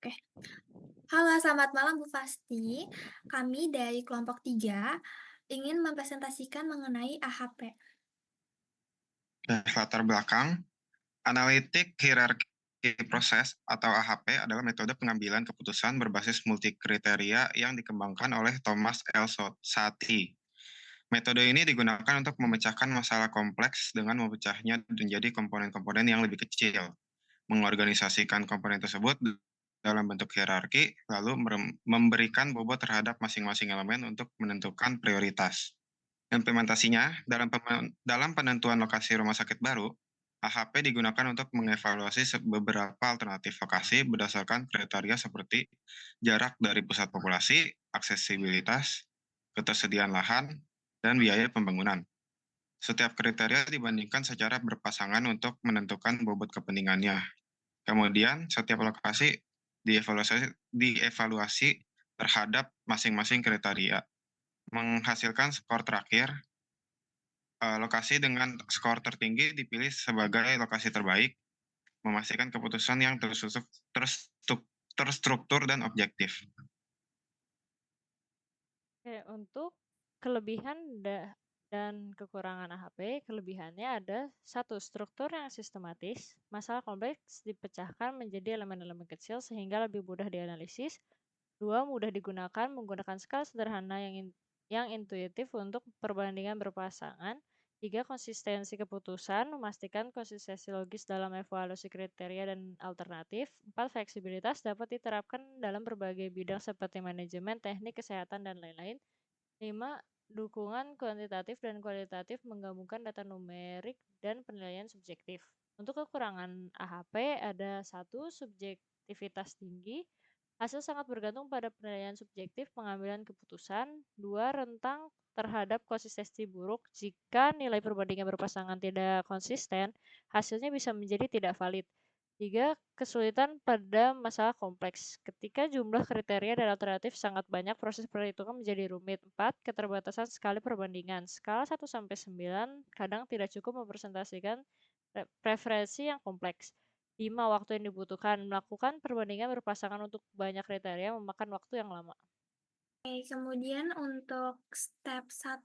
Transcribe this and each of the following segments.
Oke. Halo, selamat malam Bu Fasti. Kami dari kelompok 3 ingin mempresentasikan mengenai AHP. Latar belakang, analitik hierarki proses atau AHP adalah metode pengambilan keputusan berbasis multikriteria yang dikembangkan oleh Thomas L. Satie. Metode ini digunakan untuk memecahkan masalah kompleks dengan memecahnya menjadi komponen-komponen yang lebih kecil, mengorganisasikan komponen tersebut dalam bentuk hierarki, lalu memberikan bobot terhadap masing-masing elemen untuk menentukan prioritas. Implementasinya, dalam penentuan lokasi rumah sakit baru, AHP digunakan untuk mengevaluasi beberapa alternatif lokasi berdasarkan kriteria seperti jarak dari pusat populasi, aksesibilitas, ketersediaan lahan, dan biaya pembangunan. Setiap kriteria dibandingkan secara berpasangan untuk menentukan bobot kepentingannya. Kemudian, setiap lokasi dievaluasi terhadap masing-masing kriteria, menghasilkan skor terakhir. Lokasi dengan skor tertinggi dipilih sebagai lokasi terbaik, memastikan keputusan yang terstruktur dan objektif. Oke, untuk kelebihan dan kekurangan AHP, kelebihannya ada satu, struktur yang sistematis, masalah kompleks dipecahkan menjadi elemen-elemen kecil sehingga lebih mudah dianalisis. Dua, mudah digunakan menggunakan skala sederhana yang intuitif untuk perbandingan berpasangan. Tiga, konsistensi keputusan, memastikan konsistensi logis dalam evaluasi kriteria dan alternatif. Empat, fleksibilitas dapat diterapkan dalam berbagai bidang seperti manajemen, teknik, kesehatan, dan lain-lain. 5, dukungan kuantitatif dan kualitatif menggabungkan data numerik dan penilaian subjektif. Untuk kekurangan AHP ada satu, subjektivitas tinggi. Hasil sangat bergantung pada penilaian subjektif pengambilan keputusan. Dua, rentang terhadap konsistensi buruk. Jika nilai perbandingan berpasangan tidak konsisten, hasilnya bisa menjadi tidak valid. Tiga, kesulitan pada masalah kompleks. Ketika jumlah kriteria dan alternatif sangat banyak, proses perhitungan menjadi rumit. Empat, keterbatasan skala perbandingan. Skala 1-9 kadang tidak cukup mempresentasikan preferensi yang kompleks. 5, waktu yang dibutuhkan. Melakukan perbandingan berpasangan untuk banyak kriteria memakan waktu yang lama. Oke, kemudian untuk step 1,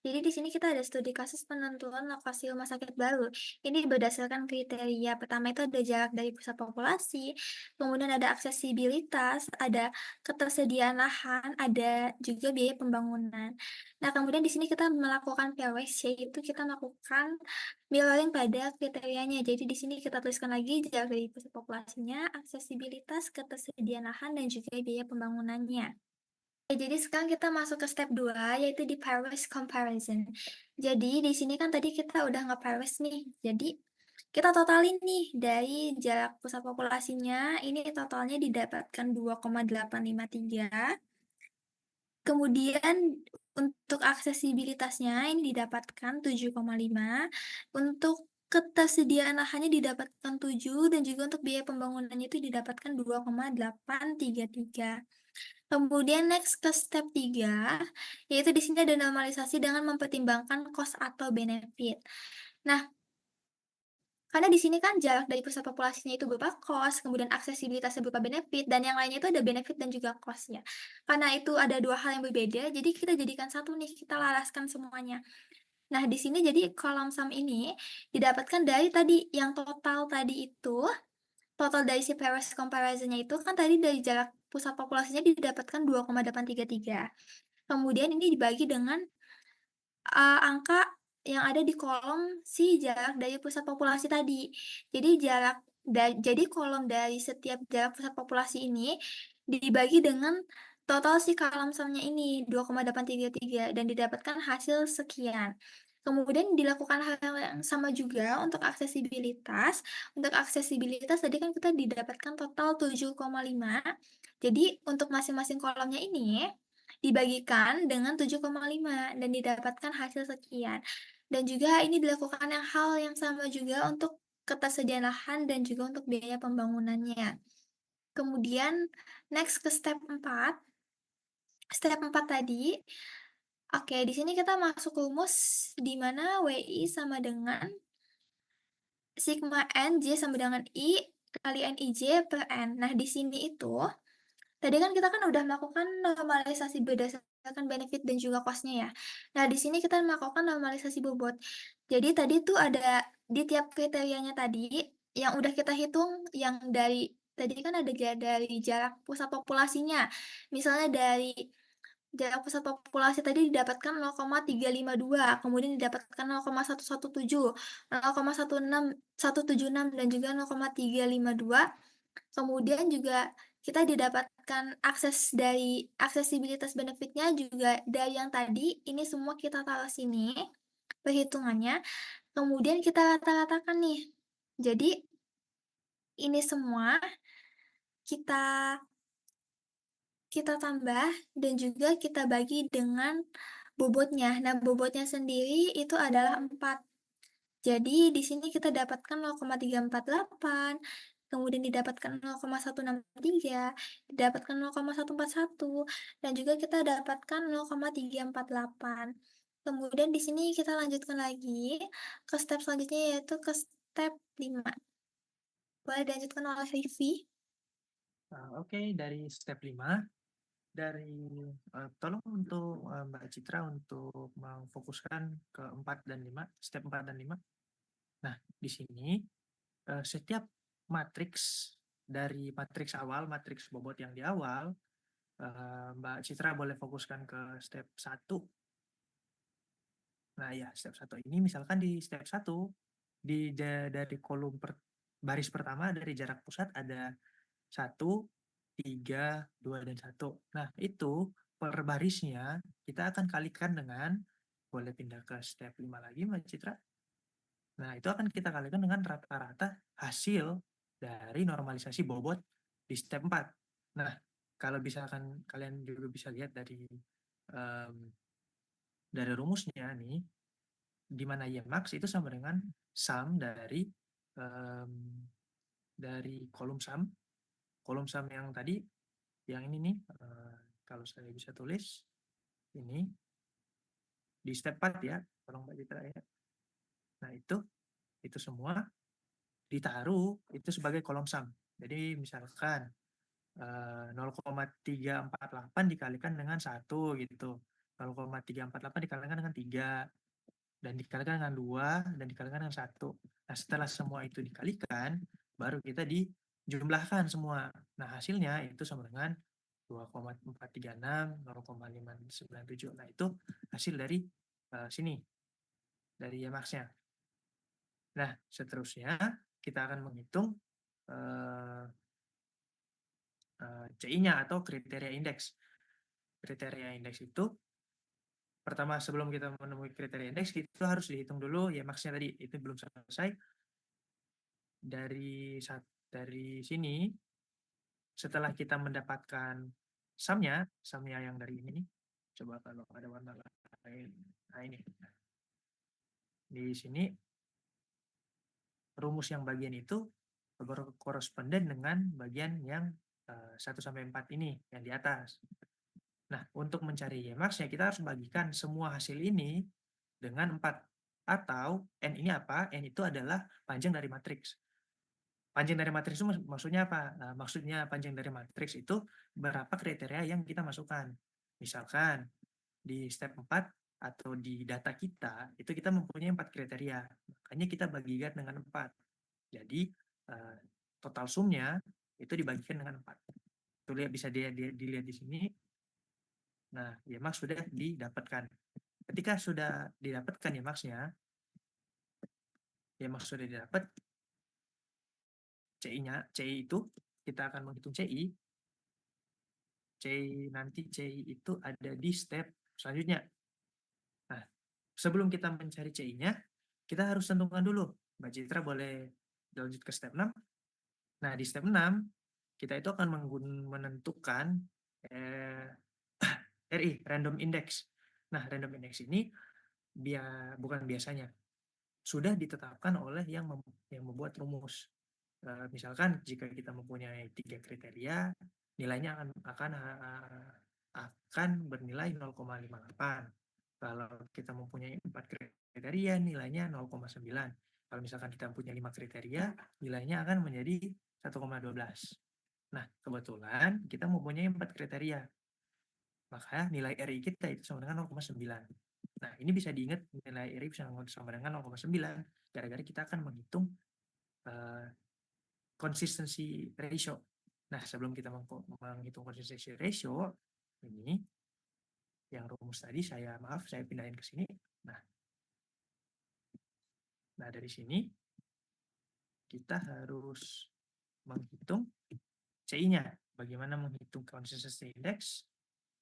jadi di sini kita ada studi kasus penentuan lokasi rumah sakit baru. Ini berdasarkan kriteria. Pertama itu ada jarak dari pusat populasi, kemudian ada aksesibilitas, ada ketersediaan lahan, ada juga biaya pembangunan. Nah, kemudian di sini kita melakukan PLS, yaitu kita melakukan mirroring pada kriterianya. Jadi di sini kita tuliskan lagi jarak dari pusat populasinya, aksesibilitas, ketersediaan lahan, dan juga biaya pembangunannya. Jadi sekarang kita masuk ke step 2 yaitu di pairwise comparison. Jadi di sini kan tadi kita udah nge-pairwise nih, jadi kita totalin nih dari jarak pusat populasinya, ini totalnya didapatkan 2,853, kemudian untuk aksesibilitasnya ini didapatkan 7,5, untuk ketersediaan lahannya didapatkan 7, dan juga untuk biaya pembangunannya itu didapatkan 2,833. Kemudian next ke step 3, yaitu di sini ada normalisasi dengan mempertimbangkan cost atau benefit. Nah, karena di sini kan jarak dari pusat populasinya itu berupa cost, kemudian aksesibilitasnya berupa benefit, dan yang lainnya itu ada benefit dan juga cost-nya. Karena itu ada dua hal yang berbeda, jadi kita jadikan satu nih, kita laraskan semuanya. Nah, di sini jadi kolom sum ini didapatkan dari tadi yang total tadi itu, total dari si pairwise comparison-nya itu kan tadi dari jarak pusat populasinya didapatkan 2,833. Kemudian ini dibagi dengan, angka yang ada di kolom si jarak dari pusat populasi tadi. Jadi kolom dari setiap jarak pusat populasi ini dibagi dengan total si kolom sum-nya ini 2,833 dan didapatkan hasil sekian. Kemudian dilakukan hal yang sama juga untuk aksesibilitas. Untuk aksesibilitas tadi kan kita didapatkan total 7,5. Jadi untuk masing-masing kolomnya ini dibagikan dengan 7,5 dan didapatkan hasil sekian. Dan juga ini dilakukan hal yang sama juga untuk ketersediaan lahan dan juga untuk biaya pembangunannya. Kemudian next ke step 4. Step 4 tadi, oke, di sini kita masuk rumus di mana WI sama dengan sigma N J sama dengan I kali NIJ per N. Nah, di sini itu, tadi kan kita kan udah melakukan normalisasi berdasarkan benefit dan juga cost-nya ya. Nah, di sini kita melakukan normalisasi bobot. Jadi tadi tuh ada di tiap kriterianya tadi, yang udah kita hitung yang dari tadi kan ada dari jarak pusat populasinya. Misalnya dari jarak pusat populasi tadi didapatkan 0,352, kemudian didapatkan 0,117, 0,176 dan juga 0,352. Kemudian juga kita didapatkan aksesibilitas benefitnya juga dari yang tadi, ini semua kita taruh sini, perhitungannya, kemudian kita rata-ratakan nih. Jadi, ini semua kita kita tambah dan juga kita bagi dengan bobotnya. Nah, bobotnya sendiri itu adalah 4. Jadi di sini kita dapatkan 0,348, kemudian didapatkan 0,163, didapatkan 0,141, dan juga kita dapatkan 0,348. Kemudian di sini kita lanjutkan lagi ke step selanjutnya yaitu ke step 5. Boleh dilanjutkan oleh Vivi? Oke, dari step 5, tolong untuk Mbak Citra untuk memfokuskan ke 4 dan 5, step 4 dan 5. Nah, di sini setiap matriks dari matriks awal, matriks bobot yang di awal, Mbak Citra boleh fokuskan ke step 1. Nah, ya, step 1 ini misalkan di step 1 dari kolom baris pertama dari jarak pusat ada 1, 3, 2, dan 1. Nah, itu per barisnya kita akan kalikan dengan, boleh pindah ke step 5 lagi Mbak Citra. Nah, itu akan kita kalikan dengan rata-rata hasil dari normalisasi bobot di step 4. Nah, kalau misalkan kalian juga bisa lihat dari rumusnya nih, di mana Y max itu sama dengan sum dari kolom sum yang tadi, yang ini nih, kalau saya bisa tulis, ini di step 4 ya, tolong Mbak Citra ya. Nah, itu semua ditaruh itu sebagai kolom sum. Jadi misalkan 0,348 dikalikan dengan 1 gitu. 0,348 dikalikan dengan 3 dan dikalikan dengan 2 dan dikalikan dengan 1. Nah, setelah semua itu dikalikan, baru kita dijumlahkan semua. Nah, hasilnya itu sama dengan 2,436, 0,597. Nah, itu hasil dari sini, dari max-nya. Nah, seterusnya kita akan menghitung CI-nya atau kriteria indeks. Kriteria indeks itu pertama sebelum kita menemui kriteria indeks itu harus dihitung dulu ya max-nya tadi, itu belum selesai. Dari sini setelah kita mendapatkan sum-nya yang dari ini nih. Coba kalau ada warna lain. Nah, ini. Di sini rumus yang bagian itu koresponden dengan bagian yang 1 sampai 4 ini yang di atas. Nah, untuk mencari Y-max-nya kita harus bagikan semua hasil ini dengan 4. Atau N ini apa? N itu adalah panjang dari matriks. Panjang dari matriks itu maksudnya apa? Nah, maksudnya panjang dari matriks itu berapa kriteria yang kita masukkan. Misalkan di step 4 atau di data kita, itu kita mempunyai 4 kriteria. Makanya kita bagikan dengan 4. Jadi, total sumnya itu dibagikan dengan 4. Itu bisa dilihat di sini. Nah, ya max sudah didapatkan. Ketika sudah didapatkan ya max-nya, ya max sudah didapat, CI itu kita akan menghitung CI. Nanti CI itu ada di step selanjutnya. Nah, sebelum kita mencari CI-nya, kita harus tentukan dulu. Mbak Citra boleh lanjut ke step 6. Nah, di step 6, kita itu akan menentukan RI, random index. Nah, random index ini bukan biasanya. Sudah ditetapkan oleh yang membuat rumus. Misalkan jika kita mempunyai 3 kriteria, nilainya akan bernilai 0,58. Kalau kita mempunyai 4 kriteria, nilainya 0,9. Kalau misalkan kita punya 5 kriteria, nilainya akan menjadi 1,12. Nah, kebetulan kita mempunyai 4 kriteria. Maka nilai RI kita itu sama dengan 0,9. Nah, ini bisa diingat nilai RI sama dengan 0,9 gara-gara kita akan menghitung consistency ratio. Nah, sebelum kita menghitung consistency ratio, ini yang rumus tadi saya pindahin ke sini. Nah, dari sini kita harus menghitung CI-nya. Bagaimana menghitung consistency index?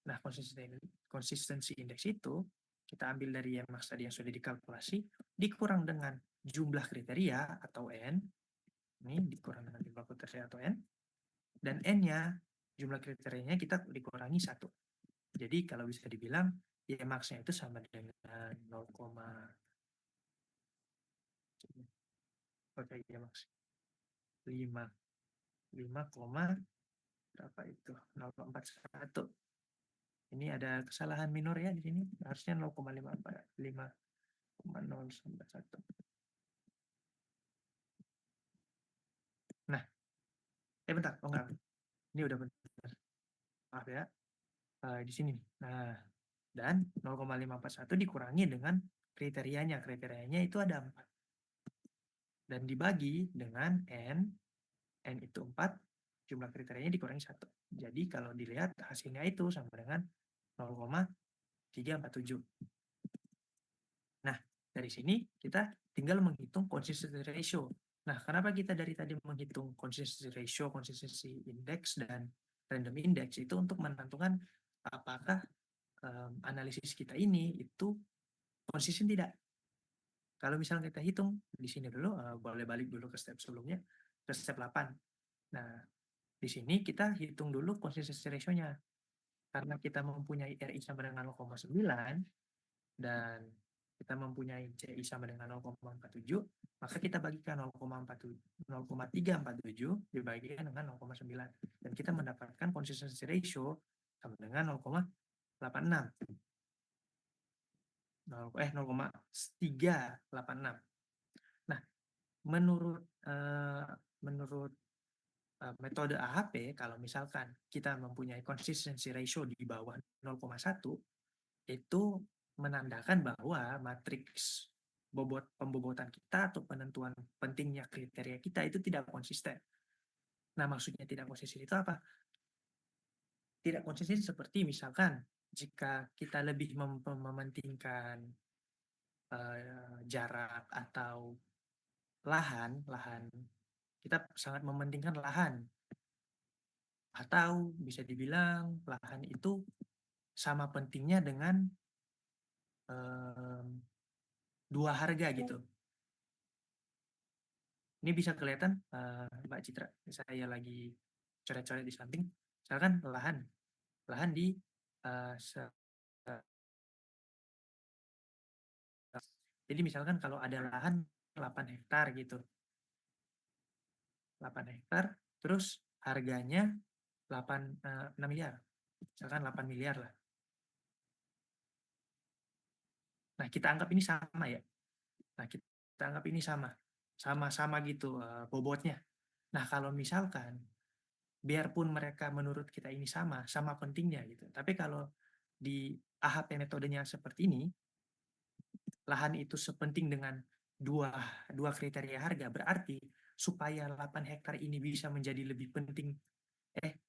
Nah, consistency index itu kita ambil dari Ymax tadi yang sudah dikalkulasi, dikurang dengan jumlah kriteria atau N. Ini dikurang dengan jumlah kriteria atau N. Dan N-nya, jumlah kriterianya kita dikurangi 1. Jadi kalau bisa dibilang Ymax-nya itu sama dengan 0, pakai Ymax 5 berapa itu 0,41. Ini ada kesalahan minor ya di sini, harusnya 0,501. Nah, bentar, enggak, ini udah benar, maaf ya, di sini. Nah, dan 0,541 dikurangi dengan kriterianya itu ada 4 dan dibagi dengan N itu 4, jumlah kriterianya dikurangi 1. Jadi kalau dilihat hasilnya itu sama dengan 0,347. Nah, dari sini kita tinggal menghitung consistency ratio. Nah, kenapa kita dari tadi menghitung consistency ratio, consistency index, dan random index itu untuk menentukan apakah analisis kita ini itu konsisten tidak. Kalau misalnya kita hitung di sini dulu, boleh balik dulu ke step sebelumnya, ke step 8. Nah, di sini kita hitung dulu consistency ratio-nya. Karena kita mempunyai RI sama dengan 0,9 dan kita mempunyai CI sama dengan 0,47, maka kita bagikan 0,347 dibagikan dengan 0,9 dan kita mendapatkan consistency ratio sama dengan 0,86. 0,386. Nah, menurut metode AHP, kalau misalkan kita mempunyai consistency ratio di bawah 0,1, itu menandakan bahwa matriks pembobotan kita atau penentuan pentingnya kriteria kita itu tidak konsisten. Nah, maksudnya tidak konsisten itu apa? Tidak konsisten seperti misalkan jika kita lebih mementingkan jarak atau lahan, kita sangat mementingkan lahan. Atau bisa dibilang lahan itu sama pentingnya dengan dua harga gitu. Ini bisa kelihatan Mbak Citra, saya lagi coret-coret di samping. Misalkan lahan di jadi misalkan kalau ada lahan 8 hektar gitu. 8 hektar, terus harganya 6 miliar. Misalkan 8 miliar lah. Nah, kita anggap ini sama ya. Nah, kita anggap ini sama gitu bobotnya. Nah, kalau misalkan biarpun mereka menurut kita ini sama pentingnya gitu. Tapi kalau di AHP metodenya seperti ini, lahan itu sepenting dengan dua kriteria harga, berarti supaya 8 hektar ini bisa menjadi lebih penting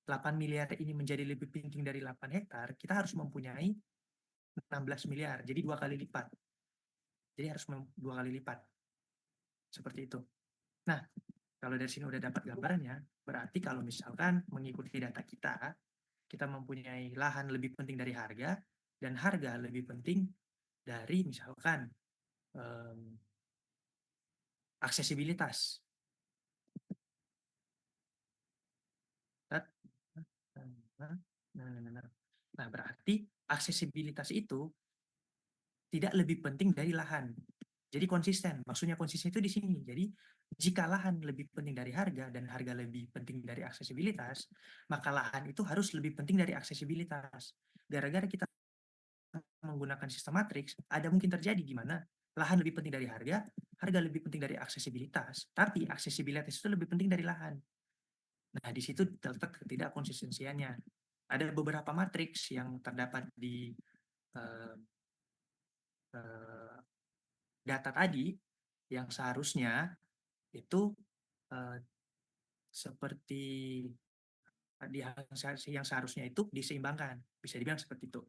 8 miliar ini menjadi lebih penting dari 8 hektar, kita harus mempunyai 16 miliar. Jadi 2 kali lipat. Jadi harus 2 kali lipat. Seperti itu. Nah, kalau dari sini udah dapat gambarannya, berarti kalau misalkan mengikuti data kita mempunyai lahan lebih penting dari harga, dan harga lebih penting dari misalkan aksesibilitas. Nah, berarti aksesibilitas itu tidak lebih penting dari lahan. Jadi konsisten. Maksudnya konsisten itu di sini. Jadi jika lahan lebih penting dari harga dan harga lebih penting dari aksesibilitas, maka lahan itu harus lebih penting dari aksesibilitas. Gara-gara kita menggunakan sistem matriks, ada mungkin terjadi di mana lahan lebih penting dari harga lebih penting dari aksesibilitas. Tapi aksesibilitas itu lebih penting dari lahan. Nah, di situ terletak ketidakkonsistensiannya. Ada beberapa matriks yang terdapat di eh, eh, data tadi yang seharusnya itu eh, seperti yang seharusnya itu diseimbangkan, bisa dibilang seperti itu.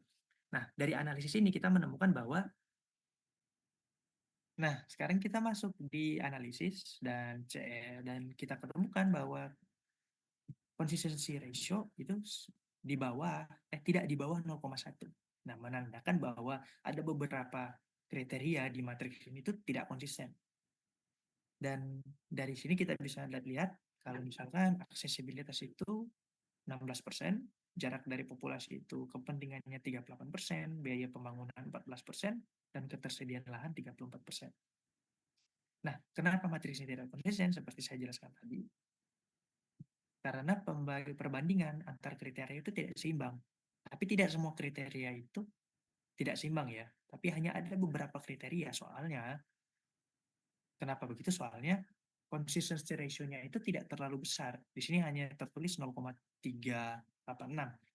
Nah, dari analisis ini kita menemukan bahwa, nah sekarang kita masuk di analisis dan kita ketemukan bahwa consistency ratio itu di bawah, tidak di bawah 0,1. Nah, menandakan bahwa ada beberapa kriteria di matriks ini itu tidak konsisten. Dan dari sini kita bisa lihat kalau misalkan aksesibilitas itu 16%, jarak dari populasi itu kepentingannya 38%, biaya pembangunan 14%, dan ketersediaan lahan 34%. Nah, kenapa matriks ini tidak konsisten? Seperti saya jelaskan tadi, karena perbandingan antar kriteria itu tidak seimbang. Tapi tidak semua kriteria itu tidak seimbang ya, tapi hanya ada beberapa kriteria. Soalnya, kenapa begitu? Soalnya consistency ratio-nya itu tidak terlalu besar. Di sini hanya tertulis 0,386.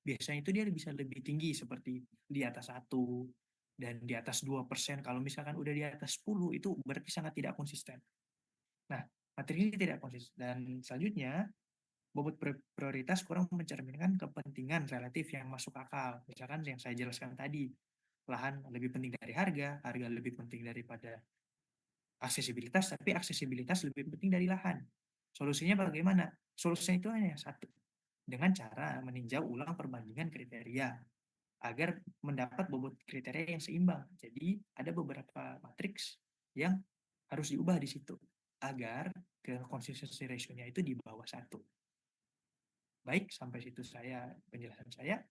Biasanya itu dia bisa lebih tinggi seperti di atas 1 dan di atas 2%. Kalau misalkan udah di atas 10 itu berarti sangat tidak konsisten. Nah, materi ini tidak konsisten. Dan selanjutnya, bobot prioritas kurang mencerminkan kepentingan relatif yang masuk akal. Misalkan yang saya jelaskan tadi, lahan lebih penting dari harga, harga lebih penting daripada aksesibilitas, tapi aksesibilitas lebih penting dari lahan. Solusinya bagaimana? Solusinya itu hanya satu, dengan cara meninjau ulang perbandingan kriteria agar mendapat bobot kriteria yang seimbang. Jadi ada beberapa matriks yang harus diubah di situ agar consistency ratio-nya itu di bawah 1. Baik, sampai situ penjelasan saya.